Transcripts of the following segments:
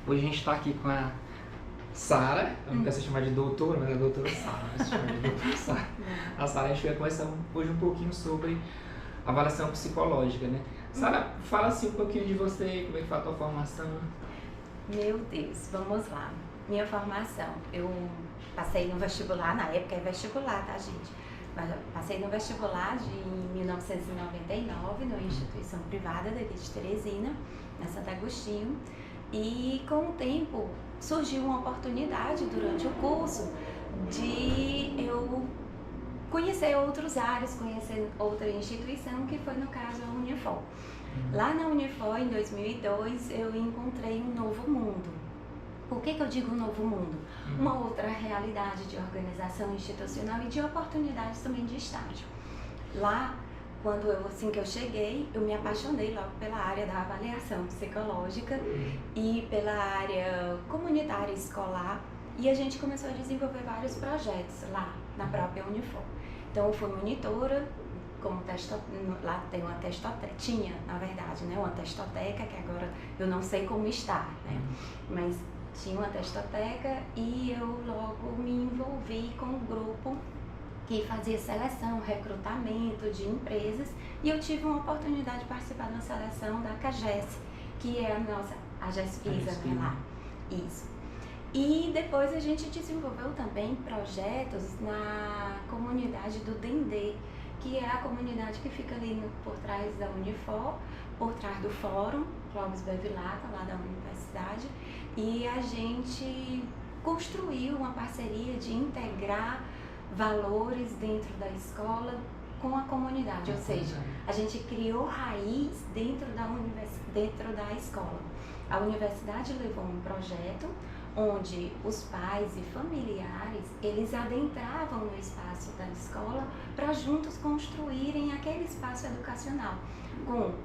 Hoje a gente está aqui com a Sara, eu não quero ser chamada de doutora, mas é a doutora Sara, vai se chamar de doutora Sara. A Sara, a gente vai conversar hoje um pouquinho sobre avaliação psicológica, né? Sara, fala assim um pouquinho de você, como é que foi a tua formação? Meu Deus, vamos lá. Minha formação, eu passei no vestibular, na época é vestibular, tá, gente? Mas eu passei no vestibular de 1999, numa instituição privada daqui de Teresina, na Santo Agostinho. E com o tempo surgiu uma oportunidade durante o curso de eu conhecer outros áreas, conhecer outra instituição, que foi no caso a Unifor. Lá na Unifor, em 2002, eu encontrei um novo mundo. Por que eu digo um novo mundo? Uma outra realidade de organização institucional e de oportunidades também de estágio. Lá, assim que eu cheguei, eu me apaixonei logo pela área da avaliação psicológica e pela área comunitária escolar, e a gente começou a desenvolver vários projetos lá na própria Unifor. Então eu fui monitora, lá tem uma testoteca, tinha na verdade, né, uma testoteca, que agora eu não sei como está, né, mas tinha uma testoteca, e eu logo me envolvi com um grupo que fazia seleção, recrutamento de empresas, e eu tive uma oportunidade de participar de uma seleção da CAGES, que é a GESPISA, né, lá. Isso. E depois a gente desenvolveu também projetos na comunidade do Dendê, que é a comunidade que fica ali por trás da Unifor, por trás do Fórum Clóvis Bevilacqua, lá da universidade, e a gente construiu uma parceria de integrar valores dentro da escola com a comunidade, ou seja, a gente criou raiz dentro da escola. A universidade levou um projeto onde os pais e familiares, eles adentravam no espaço da escola para juntos construírem aquele espaço educacional.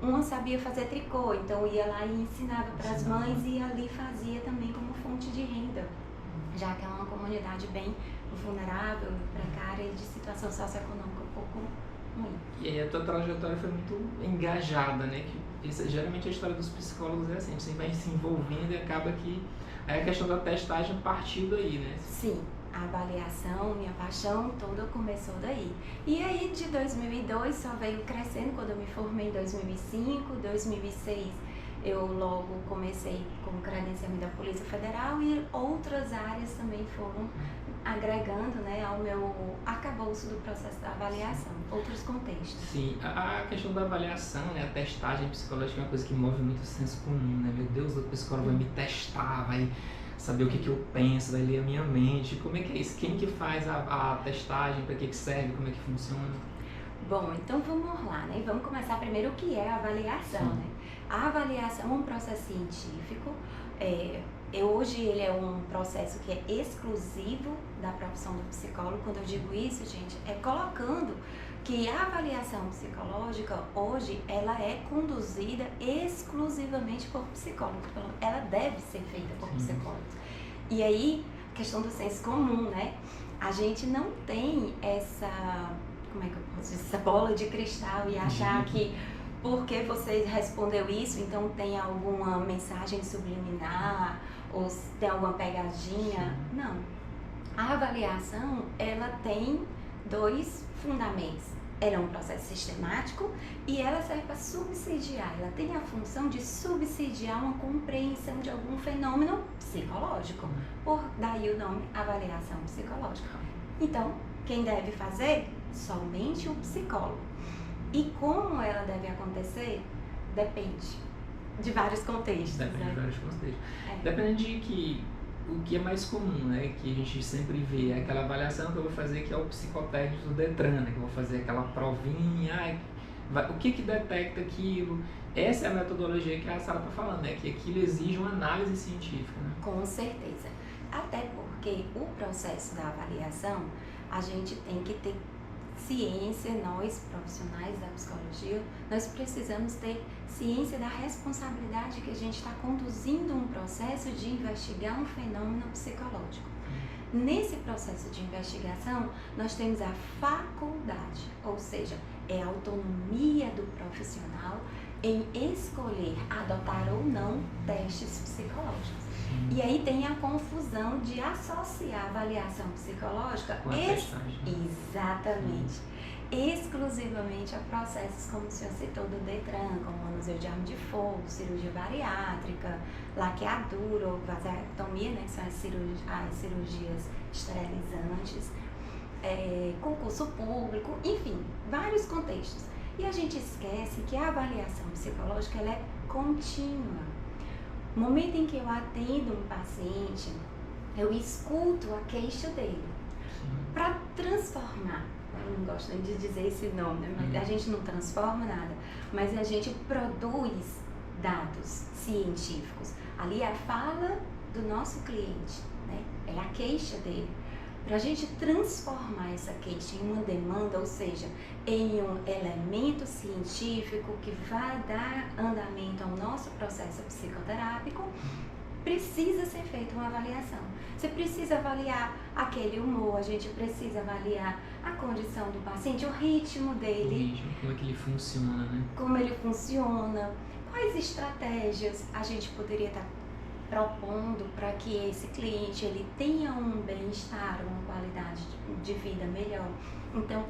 Uma sabia fazer tricô, então ia lá e ensinava para as mães, e ali fazia também como fonte de renda, já que é uma comunidade bem vulnerável, precária e de situação socioeconômica um pouco ruim. E aí a tua trajetória foi muito engajada, né? Geralmente a história dos psicólogos é assim, você vai se envolvendo e acaba que aí a questão da testagem partiu daí, né? Sim, a avaliação, minha paixão toda começou daí. E aí de 2002 só veio crescendo. Quando eu me formei em 2005, 2006 eu logo comecei com credenciamento da Polícia Federal, e outras áreas também foram agregando, né, ao meu arcabouço do processo da avaliação, outros contextos. Sim, a questão da avaliação, né, a testagem psicológica é uma coisa que move muito o senso comum, né? Meu Deus, o psicólogo vai me testar, vai saber o que eu penso, vai ler a minha mente. Como é que é isso? Quem que faz a testagem, para que serve, como é que funciona? Bom, então vamos lá, né? Vamos começar primeiro o que é a avaliação, né? A avaliação é um processo científico. Hoje ele é um processo que é exclusivo da profissão do psicólogo. Quando eu digo isso, gente, é colocando que a avaliação psicológica hoje ela é conduzida exclusivamente por psicólogos. Ela deve ser feita por psicólogos. E aí, questão do senso comum, né? A gente não tem essa, como é que eu posso dizer, essa bola de cristal e achar que porque você respondeu isso, então tem alguma mensagem subliminar ou tem alguma pegadinha. Não. A avaliação, ela tem dois fundamentos. Ela é um processo sistemático e ela serve para subsidiar. Ela tem a função de subsidiar uma compreensão de algum fenômeno psicológico. Daí o nome avaliação psicológica. Então, quem deve fazer? Somente o psicólogo. E como ela deve acontecer? Depende de vários contextos. Depende, né? de vários contextos. Depende de que o que é mais comum, né? Que a gente sempre vê é aquela avaliação que eu vou fazer, que é o psicotécnico do Detran, né? Que eu vou fazer aquela provinha, o que detecta aquilo. Essa é a metodologia que a Sara está falando, né? Que aquilo exige uma análise científica, né? Com certeza. Até porque o processo da avaliação, a gente tem que ter ciência, nós profissionais da psicologia, nós precisamos ter ciência da responsabilidade que a gente está conduzindo um processo de investigar um fenômeno psicológico. Nesse processo de investigação, nós temos a faculdade, ou seja, é a autonomia do profissional em escolher adotar ou não testes psicológicos. E aí tem a confusão de associar a avaliação psicológica Com a testagem. exatamente, exclusivamente a processos como o senhor citou do DETRAN, como manuseio de arma de fogo, cirurgia bariátrica, laqueadura ou vasektomia, né, que são as cirurgias esterilizantes, concurso público, enfim, vários contextos. E a gente esquece que a avaliação psicológica ela é contínua. No momento em que eu atendo um paciente, eu escuto a queixa dele para transformar. Eu não gosto nem de dizer esse nome, né? Mas a gente não transforma nada, mas a gente produz dados científicos. Ali é a fala do nosso cliente, né? É a queixa dele. Para a gente transformar essa queixa em uma demanda, ou seja, em um elemento científico que vai dar andamento ao nosso processo psicoterápico, precisa ser feita uma avaliação. Você precisa avaliar aquele humor, a gente precisa avaliar a condição do paciente, o ritmo dele. Como é que ele funciona, né? Como ele funciona, quais estratégias a gente poderia estar propondo para que esse cliente ele tenha um bem-estar, uma qualidade de vida melhor. Então,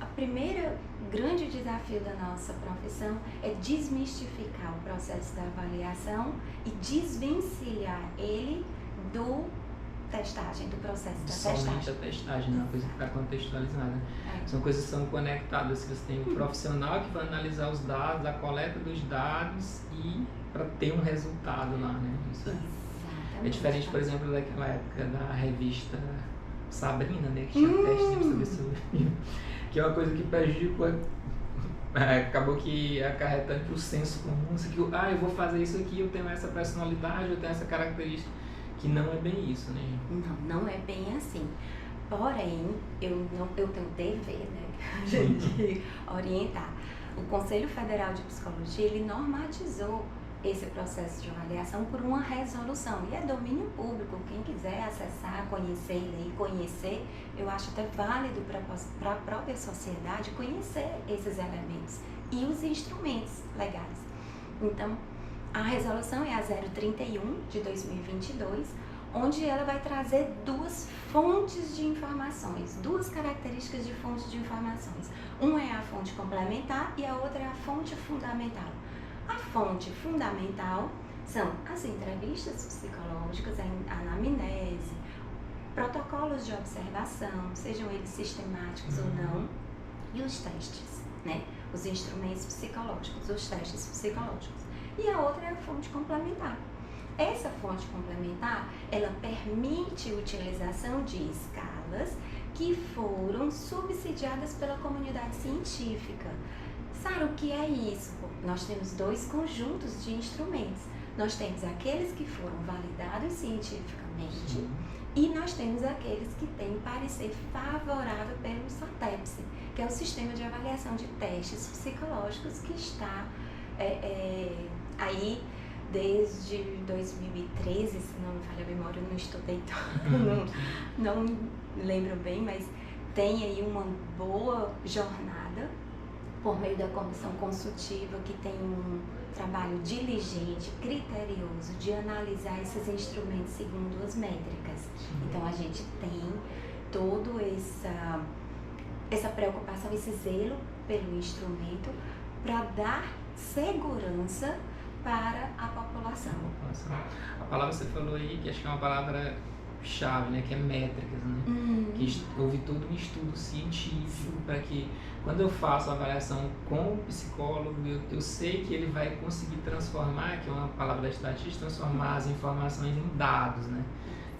a primeira grande desafio da nossa profissão é desmistificar o processo da avaliação e desvencilhar ele do testagem, do processo da testagem. Somente a testagem, não é uma coisa que está contextualizada. São coisas que são conectadas. Você tem o profissional que vai analisar os dados, a coleta dos dados e para ter um resultado lá, né? Isso é diferente, por exemplo, daquela época da revista Sabrina, né? Que tinha testes sobre isso, que é uma coisa que prejudicou, acabou que acarretando o senso comum, que eu vou fazer isso aqui, eu tenho essa personalidade, eu tenho essa característica, que não é bem isso, né? Não é bem assim. Porém, eu tenho dever, né, de orientar. O Conselho Federal de Psicologia, ele normatizou esse processo de avaliação por uma resolução. E é domínio público. Quem quiser acessar, conhecer, ler e conhecer, eu acho até válido para a própria sociedade conhecer esses elementos e os instrumentos legais. Então, a resolução é a 031 de 2022, onde ela vai trazer duas fontes de informações, duas características de fontes de informações. Uma é a fonte complementar e a outra é a fonte fundamental. A fonte fundamental são as entrevistas psicológicas, a anamnese, protocolos de observação, sejam eles sistemáticos ou não, e os testes, né? Os instrumentos psicológicos, os testes psicológicos. E a outra é a fonte complementar. Essa fonte complementar, ela permite a utilização de escalas que foram subsidiadas pela comunidade científica. Sara, o que é isso? Nós temos dois conjuntos de instrumentos. Nós temos aqueles que foram validados cientificamente e nós temos aqueles que têm parecer favorável pelo SATEPS, que é o Sistema de Avaliação de Testes Psicológicos que está aí desde 2013, se não me falha a memória, eu não estudei tanto, não lembro bem, mas tem aí uma boa jornada por meio da comissão consultiva, que tem um trabalho diligente, criterioso, de analisar esses instrumentos segundo as métricas. Então, a gente tem toda essa preocupação, esse zelo pelo instrumento para dar segurança para a população. A palavra que você falou aí, que acho que é uma palavra chave, né, que é métricas, né? Que houve todo um estudo científico para que, quando eu faço a avaliação com o psicólogo, eu sei que ele vai conseguir transformar, que é uma palavra da estatística, transformar as informações em dados, né?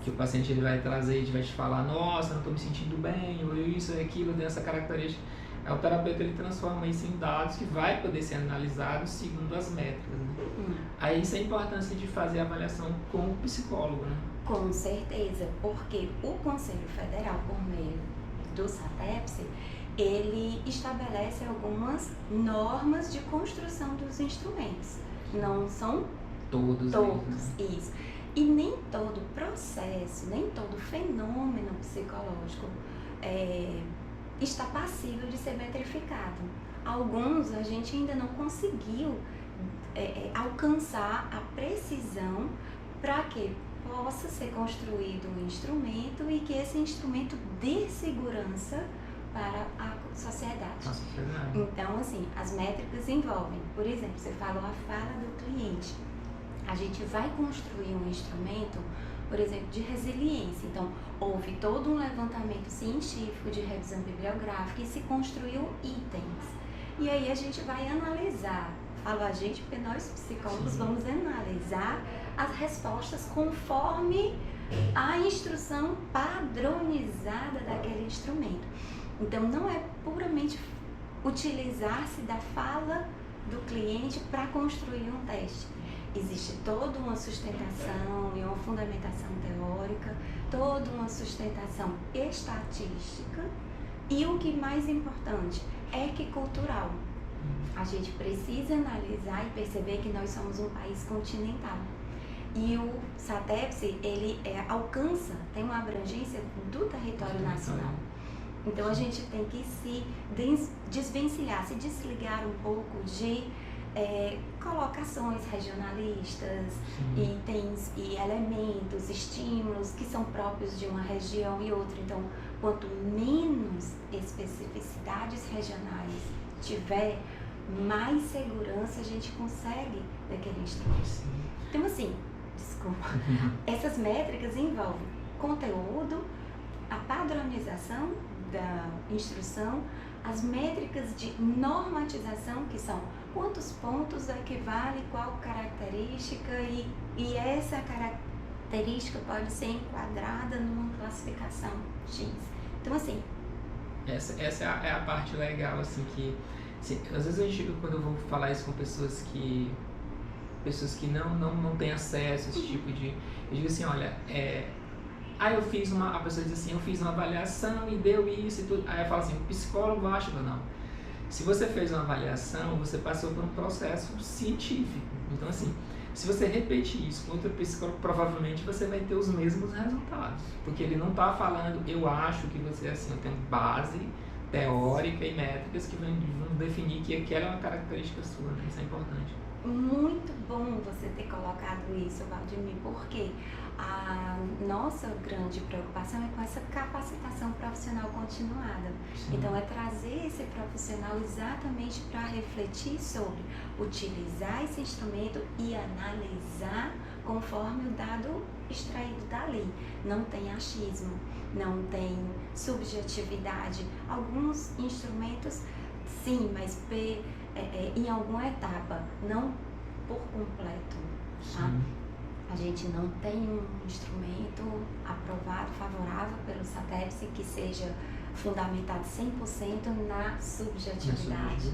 Que o paciente ele vai trazer, ele vai te falar, nossa, não estou me sentindo bem, ou isso, ou aquilo, tem essa característica. O terapeuta ele transforma isso em dados que vai poder ser analisados segundo as métricas, né? Aí isso é a importância de fazer a avaliação com o psicólogo, né? Com certeza, porque o Conselho Federal, por meio do SATEPS, ele estabelece algumas normas de construção dos instrumentos. Não são todos isso. E nem todo processo, nem todo fenômeno psicológico está passível de ser metrificado. Alguns a gente ainda não conseguiu alcançar a precisão para que possa ser construído um instrumento e que esse instrumento dê segurança para a sociedade. Então, assim, as métricas envolvem, por exemplo, você falou a fala do cliente. A gente vai construir um instrumento, por exemplo, de resiliência. Então, houve todo um levantamento científico de revisão bibliográfica e se construiu itens. E aí a gente vai analisar, falo a gente porque nós psicólogos vamos analisar as respostas conforme a instrução padronizada daquele instrumento. Então, não é puramente utilizar-se da fala do cliente para construir um teste. Existe toda uma sustentação e uma fundamentação teórica, toda uma sustentação estatística e o que mais importante é que cultural. A gente precisa analisar e perceber que nós somos um país continental. E o SATEPS, ele alcança, tem uma abrangência do território nacional. Então a gente tem que se desvencilhar, se desligar um pouco de colocações regionalistas, itens e elementos, estímulos que são próprios de uma região e outra. Então, quanto menos especificidades regionais tiver, mais segurança a gente consegue daquele instrumento. Então, assim, essas métricas envolvem conteúdo, a padronização da instrução, as métricas de normatização, que são quantos pontos equivale qual característica e essa característica pode ser enquadrada numa classificação X. Então, assim... Essa é a parte legal, assim, que... Assim, às vezes a gente, quando eu vou falar isso com pessoas que não têm acesso a esse tipo de... Eu digo assim, olha, a pessoa diz assim, eu fiz uma avaliação e deu isso e tudo. Aí eu falo assim, o psicólogo acha que não. Se você fez uma avaliação, você passou por um processo científico. Então, assim, se você repetir isso com outro psicólogo, provavelmente você vai ter os mesmos resultados. Porque ele não está falando, eu acho que você é assim, eu tenho base teórica e métricas que vão definir que aquela é uma característica sua, né? Isso é importante. Muito bom você ter colocado isso, Valdemir, porque a nossa grande preocupação é com essa capacitação profissional continuada. Sim. Então, é trazer esse profissional exatamente para refletir sobre utilizar esse instrumento e analisar conforme o dado extraído dali. Não tem achismo, não tem subjetividade. Alguns instrumentos, sim, mas em alguma etapa, não por completo. Tá? A gente não tem um instrumento aprovado, favorável pelo SATEPS que seja fundamentado 100% na subjetividade.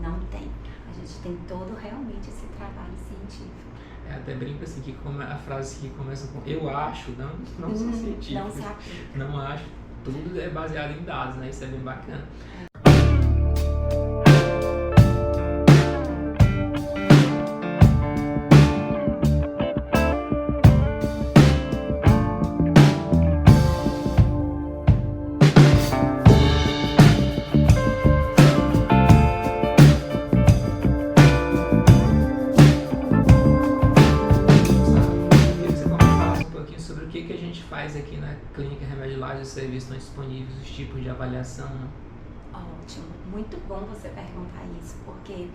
Não tem. A gente tem todo realmente esse trabalho científico. Até brinco assim, que como a frase que começa com eu acho, não sou científico. Não se aplica. Não acho. Tudo é baseado em dados, né? Isso é bem bacana. Aqui na Clínica Remédio Lages, os serviços estão disponíveis, os tipos de avaliação, né? Ótimo, muito bom você perguntar isso, porque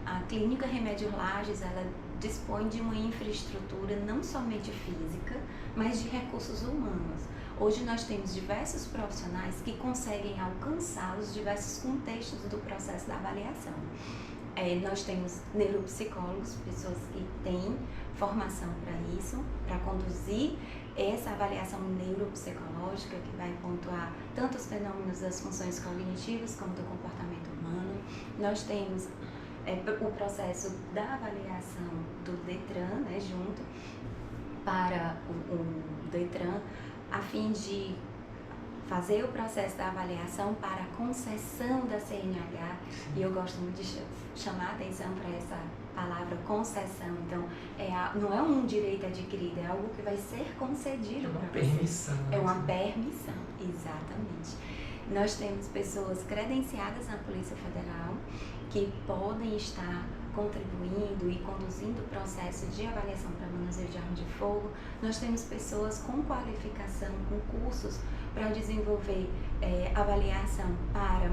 a Clínica Remédio Lages, ela dispõe de uma infraestrutura não somente física, mas de recursos humanos. Hoje nós temos diversos profissionais que conseguem alcançar os diversos contextos do processo da avaliação. Nós temos neuropsicólogos, pessoas que têm formação para isso, para conduzir essa avaliação neuropsicológica que vai pontuar tanto os fenômenos das funções cognitivas como do comportamento humano. Nós temos o processo da avaliação do DETRAN, né, junto para o DETRAN, a fim de fazer o processo da avaliação para a concessão da CNH. E eu gosto muito de chamar a atenção para essa palavra concessão. Então, não é um direito adquirido, é algo que vai ser concedido para você. Permissão. É uma permissão, exatamente. Nós temos pessoas credenciadas na Polícia Federal que podem estar contribuindo e conduzindo o processo de avaliação para manuseio de arma de fogo. Nós temos pessoas com qualificação, com cursos para desenvolver avaliação para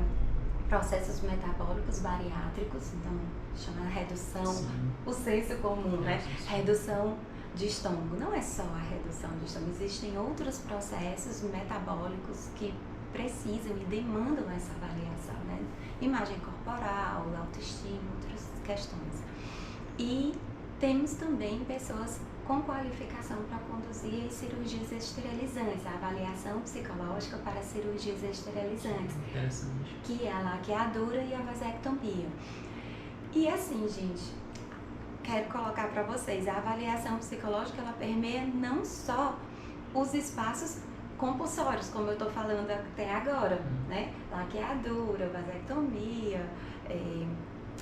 processos metabólicos bariátricos, então chama redução, sim, o senso comum, né? Redução de estômago. Não é só a redução de estômago, existem outros processos metabólicos que precisam e demandam essa avaliação, né? Imagem corporal, autoestima, outras questões. E temos também pessoas com qualificação para conduzir cirurgias esterilizantes, a avaliação psicológica para cirurgias esterilizantes, que é a laqueadura e a vasectomia. E assim, gente, quero colocar para vocês, a avaliação psicológica, ela permeia não só os espaços compulsórios, como eu estou falando até agora, né? Laqueadura, vasectomia,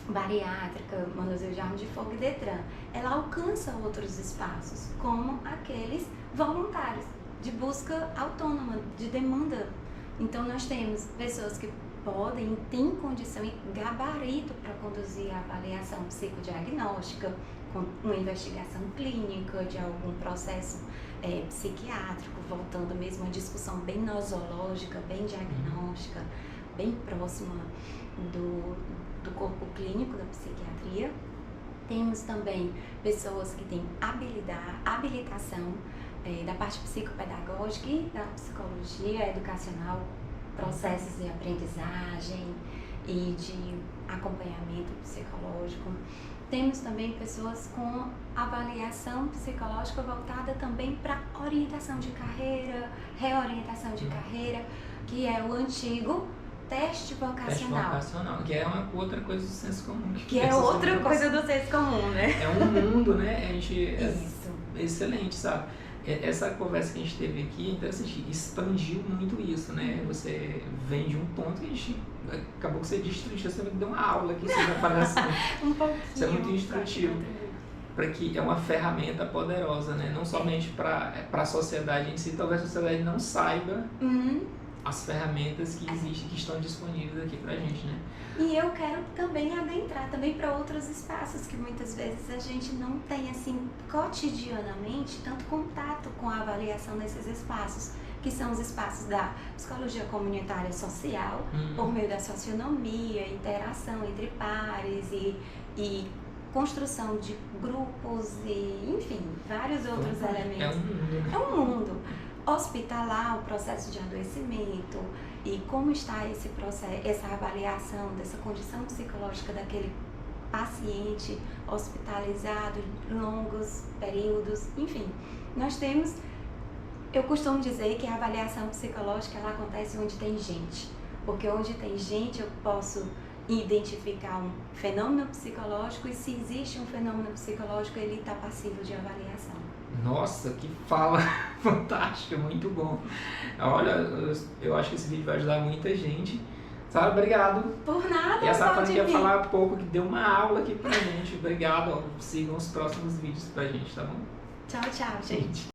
bariátrica, manuseio de arma de fogo e Detran. Ela alcança outros espaços, como aqueles voluntários, de busca autônoma, de demanda. Então, nós temos pessoas que podem, têm condição e gabarito para conduzir a avaliação psicodiagnóstica, com uma investigação clínica de algum processo psiquiátrico, voltando mesmo a uma discussão bem nosológica, bem diagnóstica, bem próxima do corpo clínico da psiquiatria. Temos também pessoas que têm habilitação da parte psicopedagógica e da psicologia educacional, processos de aprendizagem e de acompanhamento psicológico. Temos também pessoas com avaliação psicológica voltada também para orientação de carreira, reorientação de carreira, que é o antigo teste vocacional. Teste vocacional, que é uma outra coisa do senso comum. Que é outra coisa do senso comum, né? É um mundo, né? A gente Isso. Excelente, sabe? Essa conversa que a gente teve aqui, interessante, expandiu muito isso, né? Você vem de um ponto que a gente acabou que você destrinchou, você me deu uma aula aqui sobre avaliação. Um pouquinho. Isso é muito instrutivo. Para que é uma ferramenta poderosa, né? Não somente para a sociedade em si, talvez a sociedade não saiba as ferramentas que existem, que estão disponíveis aqui pra gente, né? E eu quero também adentrar também para outros espaços que muitas vezes a gente não tem, assim, cotidianamente, tanto contato com a avaliação nesses espaços, que são os espaços da psicologia comunitária social, por meio da socionomia, interação entre pares e construção de grupos e, enfim, vários outros elementos. É um mundo, né? É um mundo. Hospitalar, o processo de adoecimento e como está esse processo, essa avaliação dessa condição psicológica daquele paciente hospitalizado, longos períodos, enfim. Nós temos, eu costumo dizer que a avaliação psicológica ela acontece onde tem gente, porque onde tem gente eu posso identificar um fenômeno psicológico e se existe um fenômeno psicológico ele está passível de avaliação. Nossa, que fala fantástica, muito bom. Olha, eu acho que esse vídeo vai ajudar muita gente. Sara, obrigado. Por nada, e a Sara pode quer vir. falar um pouco, que deu uma aula aqui pra gente. Obrigado, sigam os próximos vídeos pra gente, tá bom? Tchau, tchau, gente.